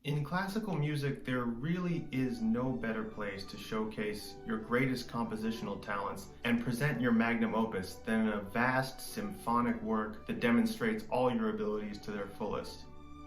In classical music, there really is no better place to showcase your greatest compositional talents and present your magnum opus than in a vast symphonic work that demonstrates all your abilities to their fullest.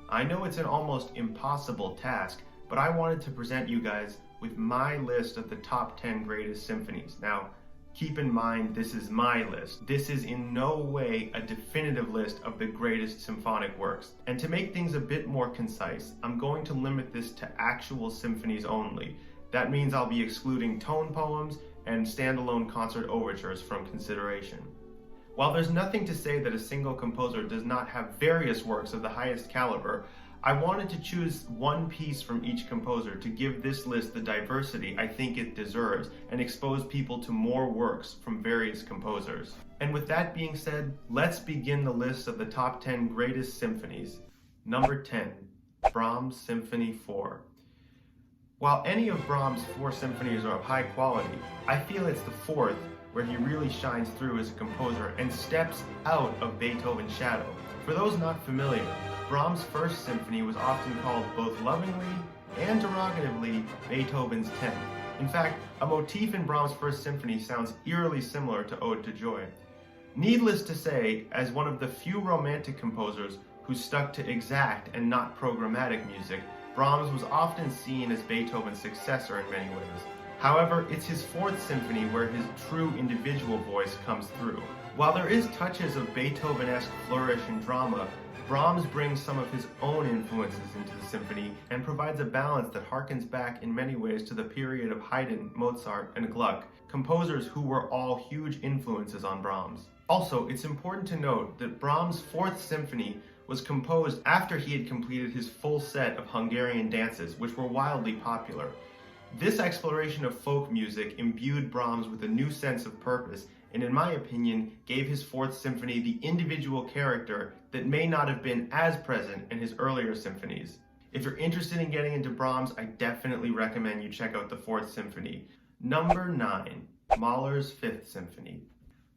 I know it's an almost impossible task, but I wanted to present you guys with my list of the top 10 greatest symphonies. Now, keep in mind, this is my list. This is in no way a definitive list of the greatest symphonic works. And to make things a bit more concise, I'm going to limit this to actual symphonies only. That means I'll be excluding tone poems and standalone concert overtures from consideration. While there's nothing to say that a single composer does not have various works of the highest caliber, I wanted to choose one piece from each composer to give this list the diversity I think it deserves and expose people to more works from various composers. And with that being said, let's begin the list of the top 10 greatest symphonies. Number 10, Brahms Symphony 4. While any of Brahms' 4 symphonies are of high quality, I feel it's the fourth where he really shines through as a composer and steps out of Beethoven's shadow. For those not familiar, Brahms' first symphony was often called both lovingly and derogatively Beethoven's 10th. In fact, a motif in Brahms' first symphony sounds eerily similar to Ode to Joy. Needless to say, as one of the few romantic composers who stuck to exact and not programmatic music, Brahms was often seen as Beethoven's successor in many ways. However, it's his fourth symphony where his true individual voice comes through. While there is touches of Beethoven-esque flourish and drama, Brahms brings some of his own influences into the symphony and provides a balance that harkens back in many ways to the period of Haydn, Mozart, and Gluck, composers who were all huge influences on Brahms. Also, it's important to note that Brahms' fourth symphony was composed after he had completed his full set of Hungarian dances, which were wildly popular. This exploration of folk music imbued Brahms with a new sense of purpose and, in my opinion, gave his fourth symphony the individual character that may not have been as present in his earlier symphonies. If you're interested in getting into Brahms, I definitely recommend you check out the fourth symphony. Number 9, Mahler's Fifth Symphony.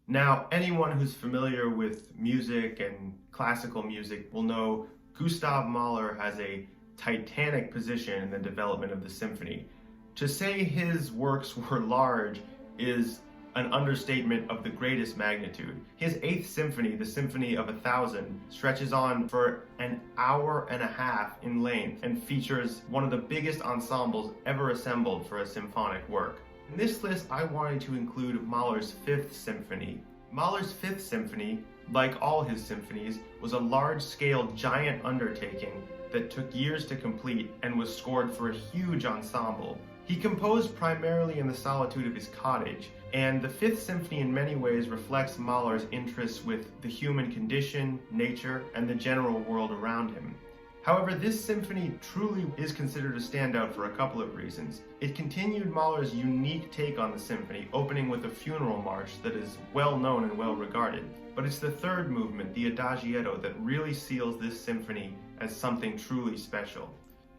Now, anyone who's familiar with music and classical music will know Gustav Mahler has a titanic position in the development of the symphony. To say his works were large is an understatement of the greatest magnitude. His Eighth Symphony, the Symphony of 1,000, stretches on for an hour and a half in length and features one of the biggest ensembles ever assembled for a symphonic work. In this list, I wanted to include Mahler's Fifth Symphony. Mahler's Fifth Symphony, like all his symphonies, was a large-scale giant undertaking that took years to complete and was scored for a huge ensemble. He composed primarily in the solitude of his cottage, and the Fifth Symphony in many ways reflects Mahler's interests with the human condition, nature, and the general world around him. However, this symphony truly is considered a standout for a couple of reasons. It continued Mahler's unique take on the symphony, opening with a funeral march that is well known and well regarded. But it's the third movement, the Adagietto, that really seals this symphony as something truly special.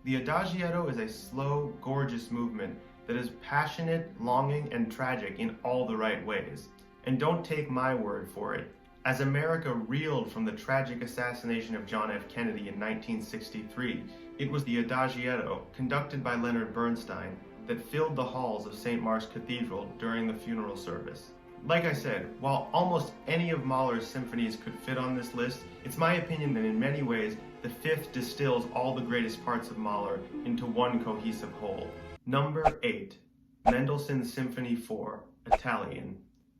The Adagietto is a slow, gorgeous movement that is passionate, longing, and tragic in all the right ways. And don't take my word for it. As America reeled from the tragic assassination of John F. Kennedy in 1963, it was the Adagietto, conducted by Leonard Bernstein, that filled the halls of St. Mark's Cathedral during the funeral service. Like I said, while almost any of Mahler's symphonies could fit on this list, it's my opinion that in many ways, the fifth distills all the greatest parts of Mahler into one cohesive whole. Number 8, Mendelssohn's Symphony 4, Italian.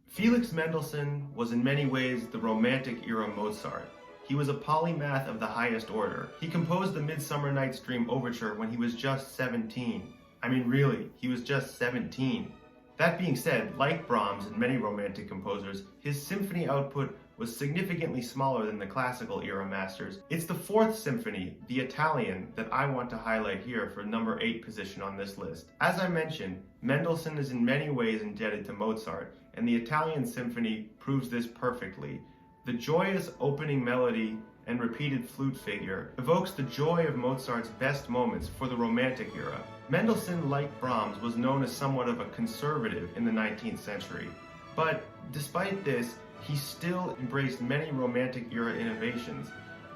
Felix Mendelssohn was in many ways the Romantic era Mozart. He was a polymath of the highest order. He composed the Midsummer Night's Dream Overture when he was just 17. I mean, really, he was just 17. That being said, like Brahms and many Romantic composers, his symphony output was significantly smaller than the classical era masters. It's the fourth symphony, the Italian, that I want to highlight here for number 8 position on this list. As I mentioned, Mendelssohn is in many ways indebted to Mozart, and the Italian symphony proves this perfectly. The joyous opening melody and repeated flute figure evokes the joy of Mozart's best moments for the Romantic era. Mendelssohn, like Brahms, was known as somewhat of a conservative in the 19th century. But despite this, he still embraced many Romantic era innovations.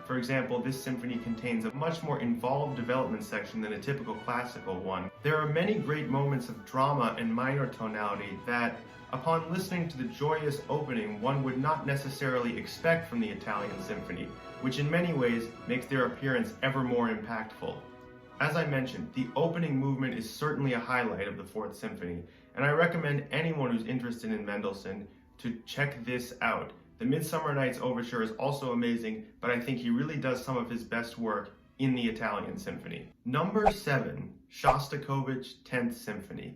For example, this symphony contains a much more involved development section than a typical classical one. There are many great moments of drama and minor tonality that, upon listening to the joyous opening, one would not necessarily expect from the Italian symphony, which in many ways makes their appearance ever more impactful. As I mentioned, the opening movement is certainly a highlight of the Fourth Symphony, and I recommend anyone who's interested in Mendelssohn to check this out. The Midsummer Night's Overture is also amazing, but I think he really does some of his best work in the Italian Symphony. Number 7, Shostakovich 10th Symphony.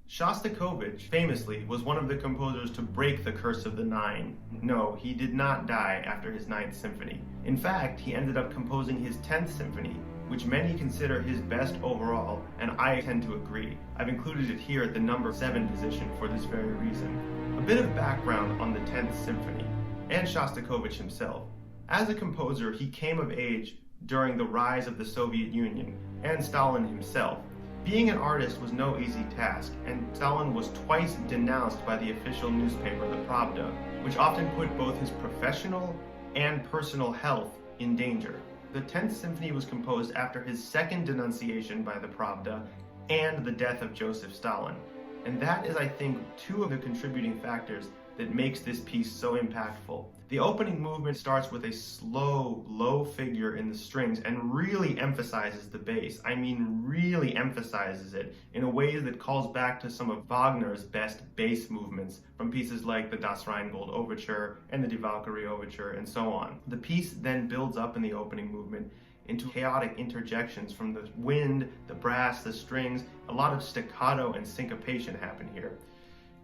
Shostakovich, famously, was one of the composers to break the curse of the Nine. No, he did not die after his 9th Symphony. In fact, he ended up composing his 10th Symphony, which many consider his best overall, and I tend to agree. I've included it here at the number 7 position for this very reason. A bit of background on the 10th Symphony, and Shostakovich himself. As a composer, he came of age during the rise of the Soviet Union, and Stalin himself. Being an artist was no easy task, and Stalin was twice denounced by the official newspaper, the Pravda, which often put both his professional and personal health in danger. The 10th Symphony was composed after his second denunciation by the Pravda and the death of Joseph Stalin. And that is, I think, two of the contributing factors that makes this piece so impactful. The opening movement starts with a slow, low figure in the strings and really emphasizes the bass. I mean, really emphasizes it in a way that calls back to some of Wagner's best bass movements from pieces like the Das Rheingold Overture and the Die Valkyrie Overture and so on. The piece then builds up in the opening movement into chaotic interjections from the wind, the brass, the strings. A lot of staccato and syncopation happen here.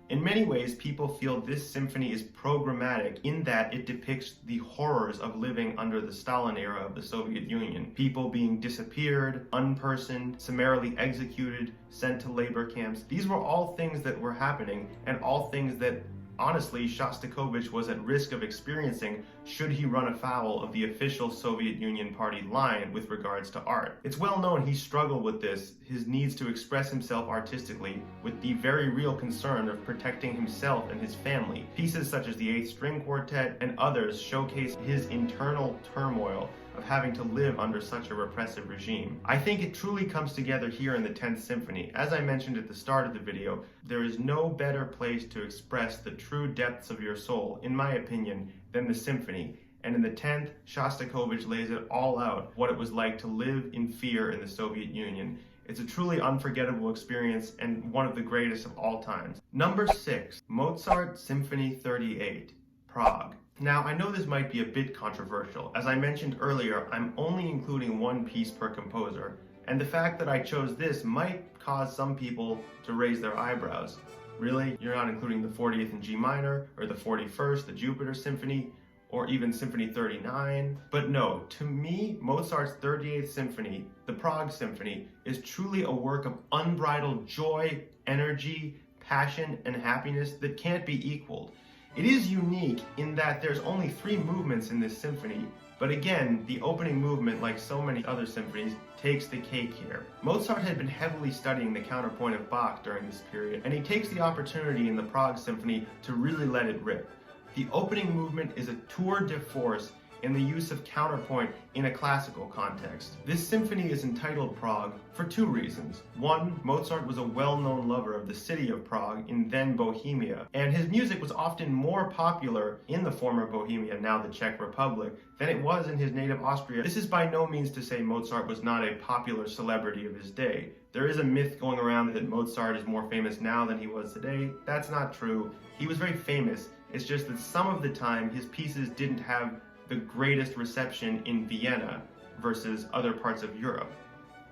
In many ways, people feel this symphony is programmatic in that it depicts the horrors of living under the Stalin era of the Soviet Union. People being disappeared, unpersoned, summarily executed, sent to labor camps. These were all things that were happening, and all things that, honestly, Shostakovich was at risk of experiencing should he run afoul of the official Soviet Union party line with regards to art. It's well known he struggled with this, his needs to express himself artistically, with the very real concern of protecting himself and his family. Pieces such as the Eighth String Quartet and others showcase his internal turmoil of having to live under such a repressive regime. I think it truly comes together here in the 10th Symphony. As I mentioned at the start of the video, there is no better place to express the true depths of your soul, in my opinion, than the symphony. And in the 10th, Shostakovich lays it all out, what it was like to live in fear in the Soviet Union. It's a truly unforgettable experience and one of the greatest of all times. Number 6, Mozart Symphony 38, Prague. Now, I know this might be a bit controversial. As I mentioned earlier, I'm only including one piece per composer, and the fact that I chose this might cause some people to raise their eyebrows. Really? You're not including the 40th in G minor, or the 41st, the Jupiter Symphony, or even Symphony 39? But no, to me, Mozart's 38th Symphony, the Prague Symphony, is truly a work of unbridled joy, energy, passion, and happiness that can't be equaled. It is unique in that there's only 3 movements in this symphony, but again, the opening movement, like so many other symphonies, takes the cake here. Mozart had been heavily studying the counterpoint of Bach during this period, and he takes the opportunity in the Prague Symphony to really let it rip. The opening movement is a tour de force in the use of counterpoint in a classical context. This symphony is entitled Prague for 2 reasons. One, Mozart was a well-known lover of the city of Prague in then Bohemia, and his music was often more popular in the former Bohemia, now the Czech Republic, than it was in his native Austria. This is by no means to say Mozart was not a popular celebrity of his day. There is a myth going around that Mozart is more famous now than he was today. That's not true. He was very famous. It's just that some of the time his pieces didn't have the greatest reception in Vienna versus other parts of Europe.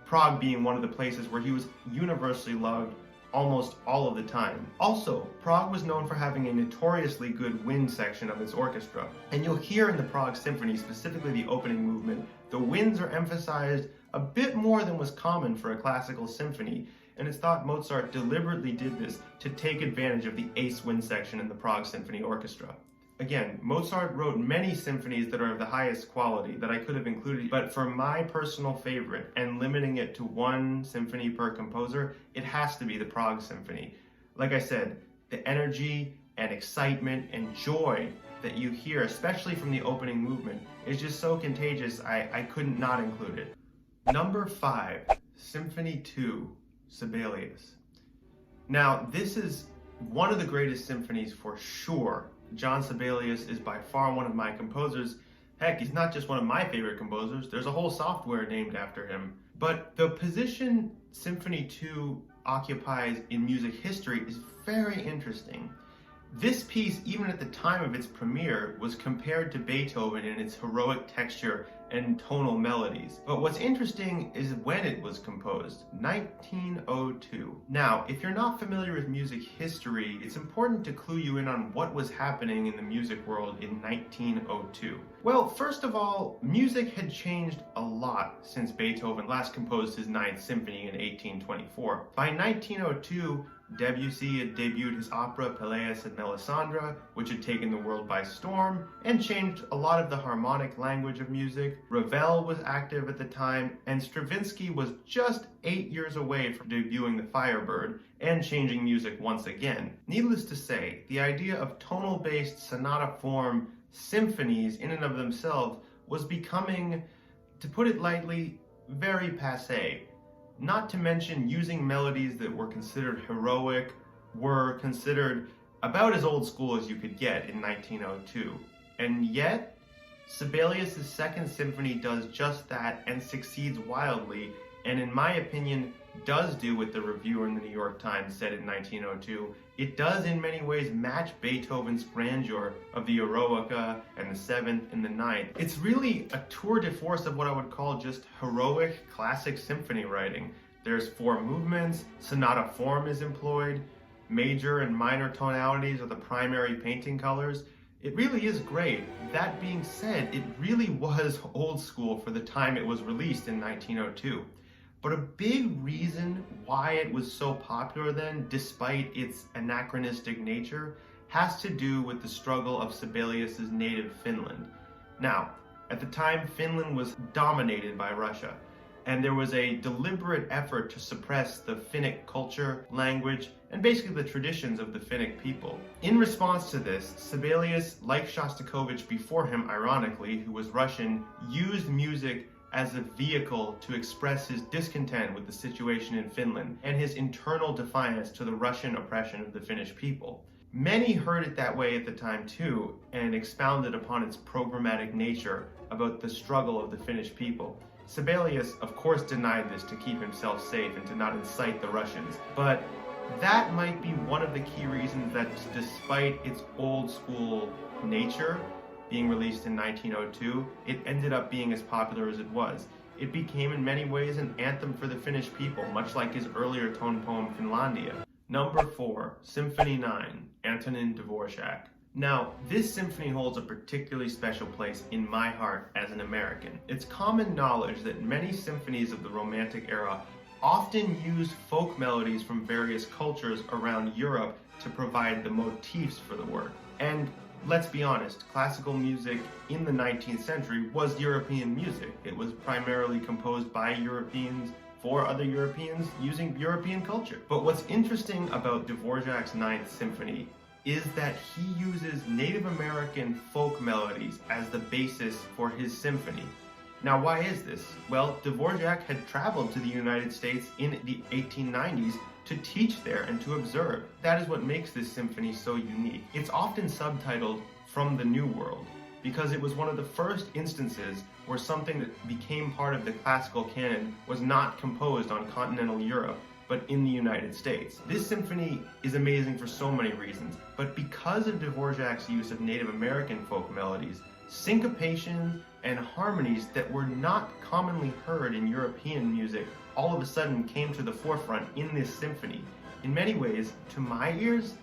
Prague being one of the places where he was universally loved almost all of the time. Also, Prague was known for having a notoriously good wind section of its orchestra. And you'll hear in the Prague Symphony, specifically the opening movement, the winds are emphasized a bit more than was common for a classical symphony. And it's thought Mozart deliberately did this to take advantage of the ace wind section in the Prague Symphony Orchestra. Again, Mozart wrote many symphonies that are of the highest quality that I could have included, but for my personal favorite, and limiting it to 1 symphony per composer, it has to be the Prague Symphony. Like I said, the energy and excitement and joy that you hear, especially from the opening movement, is just so contagious I couldn't not include it. Number 5, Symphony 2, Sibelius. Now, this is one of the greatest symphonies for sure. John Sibelius is by far one of my composers. Heck, he's not just one of my favorite composers, there's a whole software named after him. But the position Symphony 2 occupies in music history is very interesting. This piece, even at the time of its premiere, was compared to Beethoven in its heroic texture and tonal melodies. But what's interesting is when it was composed, 1902. Now, if you're not familiar with music history, it's important to clue you in on what was happening in the music world in 1902. Well, first of all, music had changed a lot since Beethoven last composed his Ninth Symphony in 1824. By 1902, Debussy had debuted his opera Pelléas and Melisandre, which had taken the world by storm and changed a lot of the harmonic language of music. Ravel was active at the time, and Stravinsky was just 8 years away from debuting The Firebird and changing music once again. Needless to say, the idea of tonal-based sonata form symphonies in and of themselves was becoming, to put it lightly, very passé. Not to mention using melodies that were considered heroic, were considered about as old school as you could get in 1902. And yet, Sibelius' Second Symphony does just that and succeeds wildly, and in my opinion, does do what the reviewer in the New York Times said in 1902. It does in many ways match Beethoven's grandeur of the Eroica and the Seventh and the Ninth. It's really a tour de force of what I would call just heroic classic symphony writing. There's 4 movements, sonata form is employed, major and minor tonalities are the primary painting colors. It really is great. That being said, it really was old school for the time it was released in 1902. But a big reason why it was so popular then, despite its anachronistic nature, has to do with the struggle of Sibelius' native Finland. Now, at the time, Finland was dominated by Russia, and there was a deliberate effort to suppress the Finnic culture, language, and basically the traditions of the Finnic people. In response to this, Sibelius, like Shostakovich before him, ironically, who was Russian, used music as a vehicle to express his discontent with the situation in Finland and his internal defiance to the Russian oppression of the Finnish people. Many heard it that way at the time too, and expounded upon its programmatic nature about the struggle of the Finnish people. Sibelius, of course, denied this to keep himself safe and to not incite the Russians, but that might be one of the key reasons that despite its old school nature, being released in 1902, it ended up being as popular as it was. It became in many ways an anthem for the Finnish people, much like his earlier tone poem Finlandia. Number 4, Symphony 9, Antonin Dvorak. Now, this symphony holds a particularly special place in my heart as an American. It's common knowledge that many symphonies of the Romantic era often used folk melodies from various cultures around Europe to provide the motifs for the work. And let's be honest, classical music in the 19th century was European music. It was primarily composed by Europeans for other Europeans using European culture. But what's interesting about Dvorak's Ninth Symphony is that he uses Native American folk melodies as the basis for his symphony. Now, why is this? Well, Dvorak had traveled to the United States in the 1890s to teach there and to observe. That is what makes this symphony so unique. It's often subtitled From the New World because it was one of the first instances where something that became part of the classical canon was not composed on continental Europe, but in the United States. This symphony is amazing for so many reasons, but because of Dvorak's use of Native American folk melodies, syncopation and harmonies that were not commonly heard in European music all of a sudden came to the forefront in this symphony. In many ways, to my ears,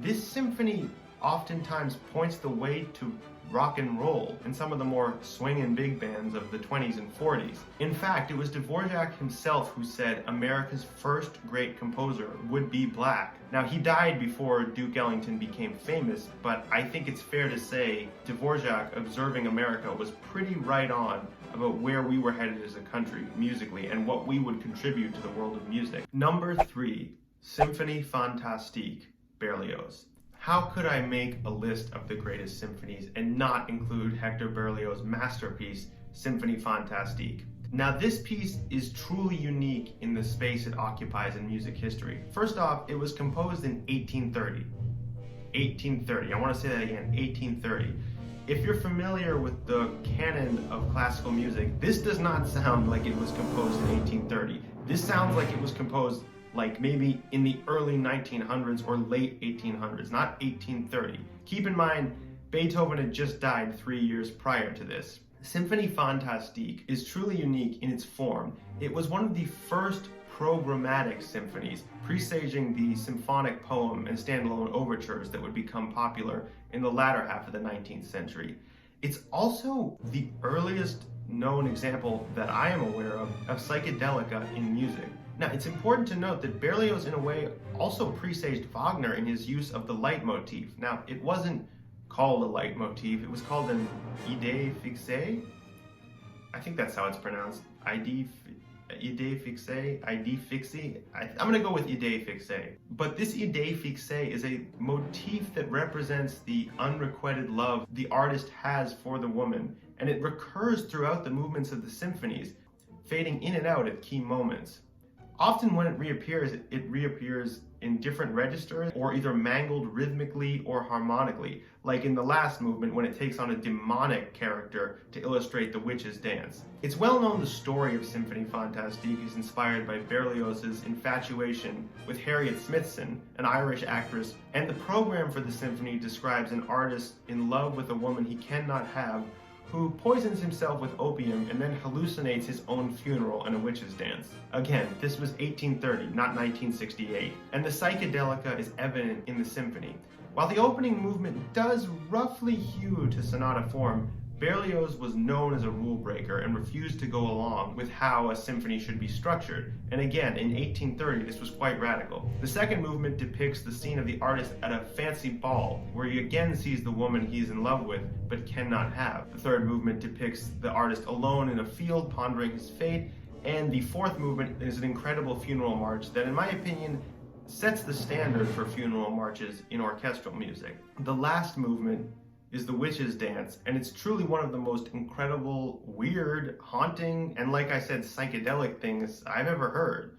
this symphony oftentimes points the way to rock and roll and some of the more swinging big bands of the 20s and 40s. In fact, it was Dvorak himself who said America's first great composer would be black. Now, he died before Duke Ellington became famous, but I think it's fair to say Dvorak, observing America, was pretty right on about where we were headed as a country musically and what we would contribute to the world of music. Number 3, Symphonie Fantastique, Berlioz. How could I make a list of the greatest symphonies and not include Hector Berlioz's masterpiece, Symphonie Fantastique? Now, this piece is truly unique in the space it occupies in music history. First off, it was composed in 1830. 1830. I want to say that again, 1830. If you're familiar with the canon of classical music, this does not sound like it was composed in 1830. This sounds like it was composed like maybe in the early 1900s or late 1800s, not 1830. Keep in mind, Beethoven had just died 3 years prior to this. Symphonie Fantastique is truly unique in its form. It was one of the first programmatic symphonies, presaging the symphonic poem and standalone overtures that would become popular in the latter half of the 19th century. It's also the earliest known example that I am aware of psychedelica in music. Now, it's important to note that Berlioz, in a way, also presaged Wagner in his use of the leitmotif. Now, it wasn't called a leitmotif, it was called an idée fixe. I think that's how it's pronounced. Idée fixe. I'm going to go with idée fixe. But this idée fixe is a motif that represents the unrequited love the artist has for the woman, and it recurs throughout the movements of the symphonies, fading in and out at key moments. Often when it reappears in different registers or either mangled rhythmically or harmonically, like in the last movement when it takes on a demonic character to illustrate the witch's dance. It's well known the story of Symphonie Fantastique is inspired by Berlioz's infatuation with Harriet Smithson, an Irish actress, and the program for the symphony describes an artist in love with a woman he cannot have, who poisons himself with opium and then hallucinates his own funeral and a witch's dance. Again, this was 1830, not 1968, and the psychedelica is evident in the symphony. While the opening movement does roughly hew to sonata form, Berlioz was known as a rule breaker and refused to go along with how a symphony should be structured. And again, in 1830, this was quite radical. The second movement depicts the scene of the artist at a fancy ball, where he again sees the woman he's in love with, but cannot have. The third movement depicts the artist alone in a field, pondering his fate. And the fourth movement is an incredible funeral march that, in my opinion, sets the standard for funeral marches in orchestral music. The last movement is the witch's dance, and it's truly one of the most incredible, weird, haunting, and like I said, psychedelic things I've ever heard.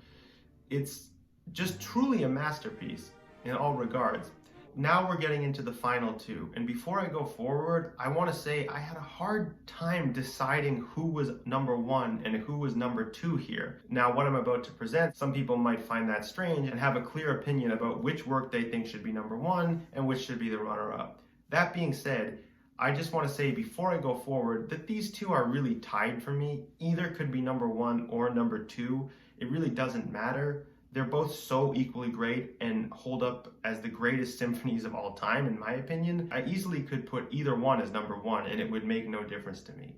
It's just truly a masterpiece in all regards. Now we're getting into the final two, and before I go forward, I want to say I had a hard time deciding who was number one and who was number two here. Now, what I'm about to present, some people might find that strange and have a clear opinion about which work they think should be number one and which should be the runner-up. That being said, I just want to say before I go forward that these two are really tied for me. Either could be number one or number two. It really doesn't matter. They're both so equally great and hold up as the greatest symphonies of all time, in my opinion. I easily could put either one as number one and it would make no difference to me.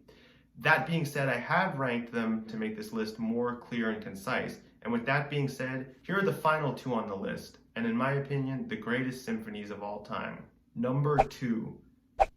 That being said, I have ranked them to make this list more clear and concise. And with that being said, here are the final two on the list, and in my opinion, the greatest symphonies of all time. Number two,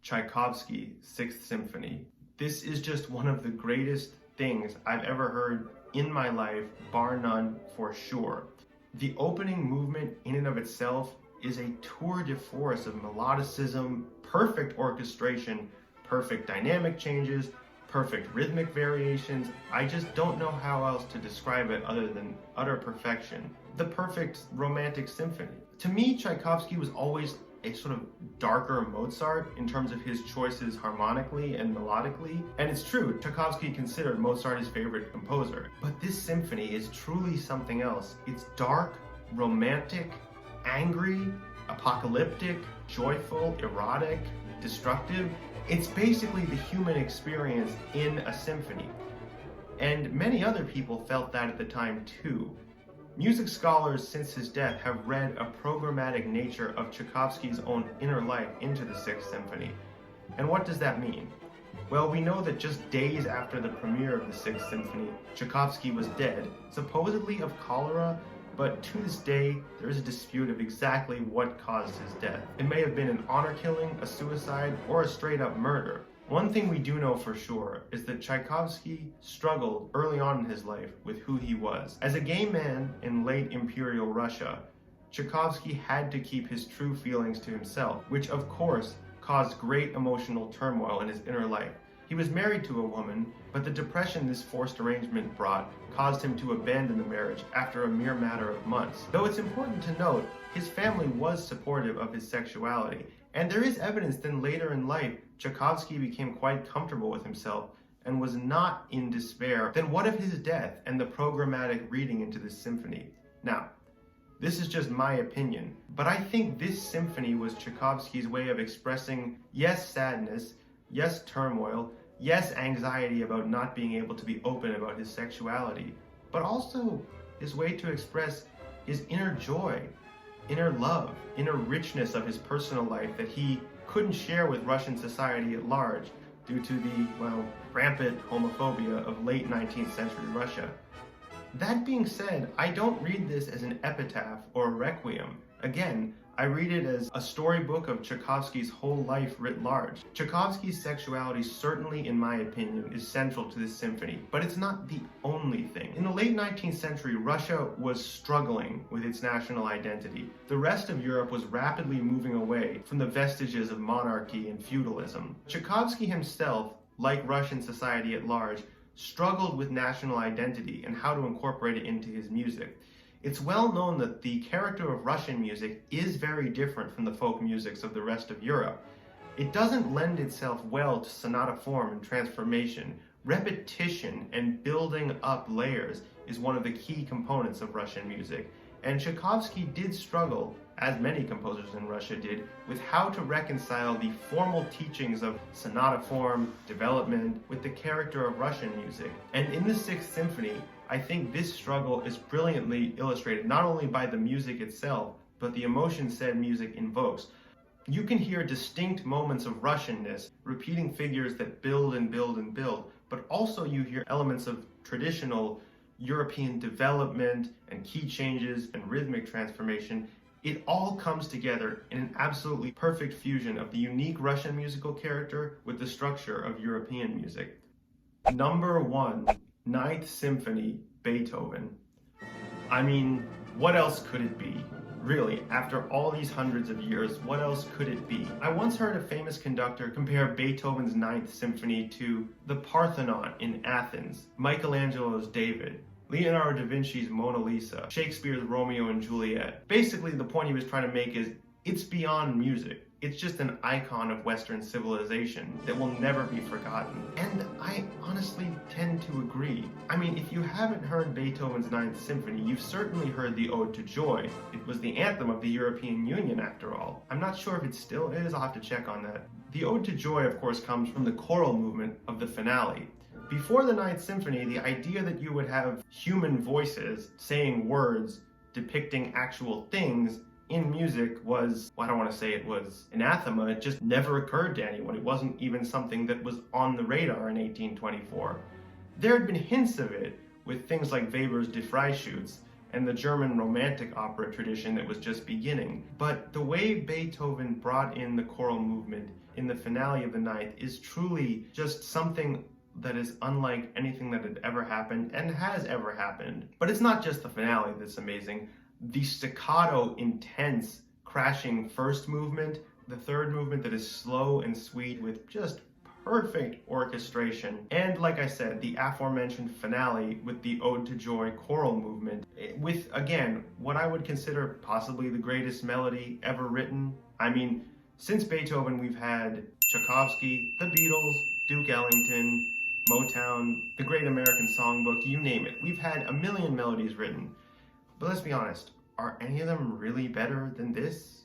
Tchaikovsky, Sixth Symphony. This is just one of the greatest things I've ever heard in my life, bar none, for sure. The opening movement in and of itself is a tour de force of melodicism, perfect orchestration, perfect dynamic changes, perfect rhythmic variations. I just don't know how else to describe it other than utter perfection. The perfect romantic symphony. To me, Tchaikovsky was always a sort of darker Mozart in terms of his choices harmonically and melodically. And it's true, Tchaikovsky considered Mozart his favorite composer. But this symphony is truly something else. It's dark, romantic, angry, apocalyptic, joyful, erotic, destructive. It's basically the human experience in a symphony. And many other people felt that at the time too. Music scholars since his death have read a programmatic nature of Tchaikovsky's own inner life into the Sixth Symphony. And what does that mean? Well, we know that just days after the premiere of the Sixth Symphony, Tchaikovsky was dead, supposedly of cholera, but to this day, there is a dispute of exactly what caused his death. It may have been an honor killing, a suicide, or a straight-up murder. One thing we do know for sure is that Tchaikovsky struggled early on in his life with who he was. As a gay man in late Imperial Russia, Tchaikovsky had to keep his true feelings to himself, which of course caused great emotional turmoil in his inner life. He was married to a woman, but the depression this forced arrangement brought caused him to abandon the marriage after a mere matter of months. Though it's important to note, his family was supportive of his sexuality, and there is evidence that later in life, Tchaikovsky became quite comfortable with himself and was not in despair. Then what of his death and the programmatic reading into this symphony? Now, this is just my opinion, but I think this symphony was Tchaikovsky's way of expressing, yes, sadness, yes, turmoil, yes, anxiety about not being able to be open about his sexuality, but also his way to express his inner joy, inner love, inner richness of his personal life that he couldn't share with Russian society at large due to the, rampant homophobia of late 19th century Russia. That being said, I don't read this as an epitaph or a requiem. Again, I read it as a storybook of Tchaikovsky's whole life writ large. Tchaikovsky's sexuality certainly, in my opinion, is central to this symphony, but it's not the only thing. In the late 19th century, Russia was struggling with its national identity. The rest of Europe was rapidly moving away from the vestiges of monarchy and feudalism. Tchaikovsky himself, like Russian society at large, struggled with national identity and how to incorporate it into his music. It's well known that the character of Russian music is very different from the folk musics of the rest of Europe. It doesn't lend itself well to sonata form and transformation. Repetition and building up layers is one of the key components of Russian music, and Tchaikovsky did struggle, as many composers in Russia did, with how to reconcile the formal teachings of sonata form, development, with the character of Russian music. And in the Sixth Symphony, I think this struggle is brilliantly illustrated not only by the music itself, but the emotion said music invokes. You can hear distinct moments of Russianness, repeating figures that build and build and build, but also you hear elements of traditional European development and key changes and rhythmic transformation. It all comes together in an absolutely perfect fusion of the unique Russian musical character with the structure of European music. Number 1. Ninth Symphony, Beethoven. I mean, what else could it be? Really, after all these hundreds of years, what else could it be? I once heard a famous conductor compare Beethoven's Ninth Symphony to the Parthenon in Athens, Michelangelo's David, Leonardo da Vinci's Mona Lisa, Shakespeare's Romeo and Juliet. Basically, the point he was trying to make is, it's beyond music. It's just an icon of Western civilization that will never be forgotten. And I honestly tend to agree. I mean, if you haven't heard Beethoven's Ninth Symphony, you've certainly heard the Ode to Joy. It was the anthem of the European Union, after all. I'm not sure if it still is, I'll have to check on that. The Ode to Joy, of course, comes from the choral movement of the finale. Before the Ninth Symphony, the idea that you would have human voices saying words depicting actual things in music was, I don't want to say it was anathema, it just never occurred to anyone. It wasn't even something that was on the radar in 1824. There had been hints of it with things like Weber's Die Freischütz and the German Romantic opera tradition that was just beginning. But the way Beethoven brought in the choral movement in the finale of the Ninth is truly just something that is unlike anything that had ever happened and has ever happened. But it's not just the finale that's amazing. The staccato, intense, crashing first movement, the third movement that is slow and sweet with just perfect orchestration, and like I said, the aforementioned finale with the Ode to Joy choral movement, with, again, what I would consider possibly the greatest melody ever written. I mean, since Beethoven, we've had Tchaikovsky, the Beatles, Duke Ellington, Motown, the Great American Songbook, you name it. We've had a million melodies written. But let's be honest, are any of them really better than this?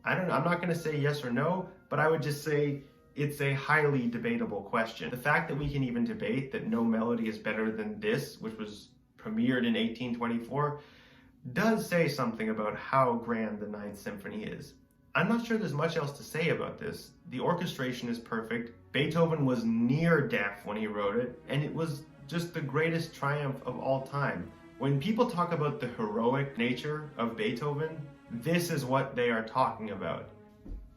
I don't know, I'm not going to say yes or no, but I would just say it's a highly debatable question. The fact that we can even debate that no melody is better than this, which was premiered in 1824, does say something about how grand the Ninth Symphony is. I'm not sure there's much else to say about this. The orchestration is perfect. Beethoven was near deaf when he wrote it, and it was just the greatest triumph of all time. When people talk about the heroic nature of Beethoven, this is what they are talking about.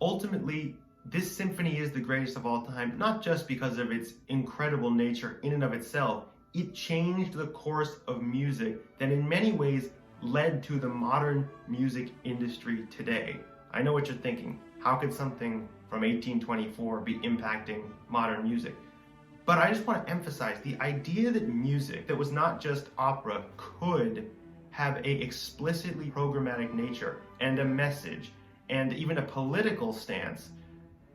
Ultimately, this symphony is the greatest of all time, not just because of its incredible nature in and of itself. It changed the course of music that in many ways led to the modern music industry today. I know what you're thinking. How could something from 1824 be impacting modern music? But I just want to emphasize the idea that music that was not just opera could have a explicitly programmatic nature and a message and even a political stance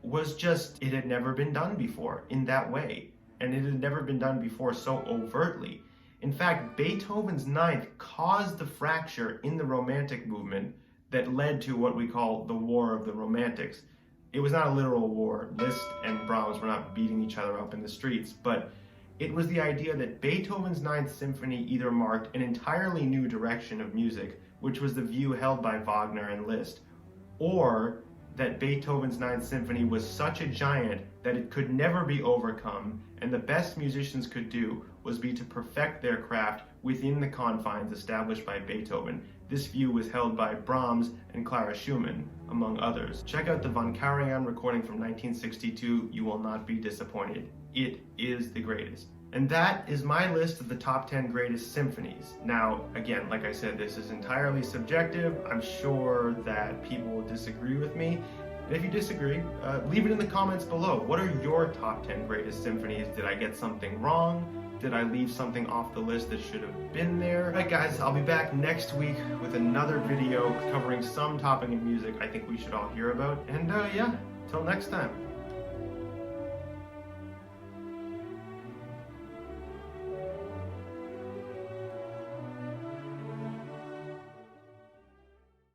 was just, it had never been done before in that way. And it had never been done before so overtly. In fact, Beethoven's Ninth caused the fracture in the Romantic movement that led to what we call the War of the Romantics. It was not a literal war. Liszt and Brahms were not beating each other up in the streets, but it was the idea that Beethoven's Ninth Symphony either marked an entirely new direction of music, which was the view held by Wagner and Liszt, or that Beethoven's Ninth Symphony was such a giant that it could never be overcome, and the best musicians could do was be to perfect their craft within the confines established by Beethoven. This view was held by Brahms and Clara Schumann, among others. Check out the Von Karajan recording from 1962. You will not be disappointed. It is the greatest. And that is my list of the top 10 greatest symphonies. Now, again, like I said, this is entirely subjective. I'm sure that people will disagree with me. And if you disagree, leave it in the comments below. What are your top 10 greatest symphonies? Did I get something wrong? Did I leave something off the list that should have been there? Alright guys, I'll be back next week with another video covering some topic in music I think we should all hear about. And yeah, till next time.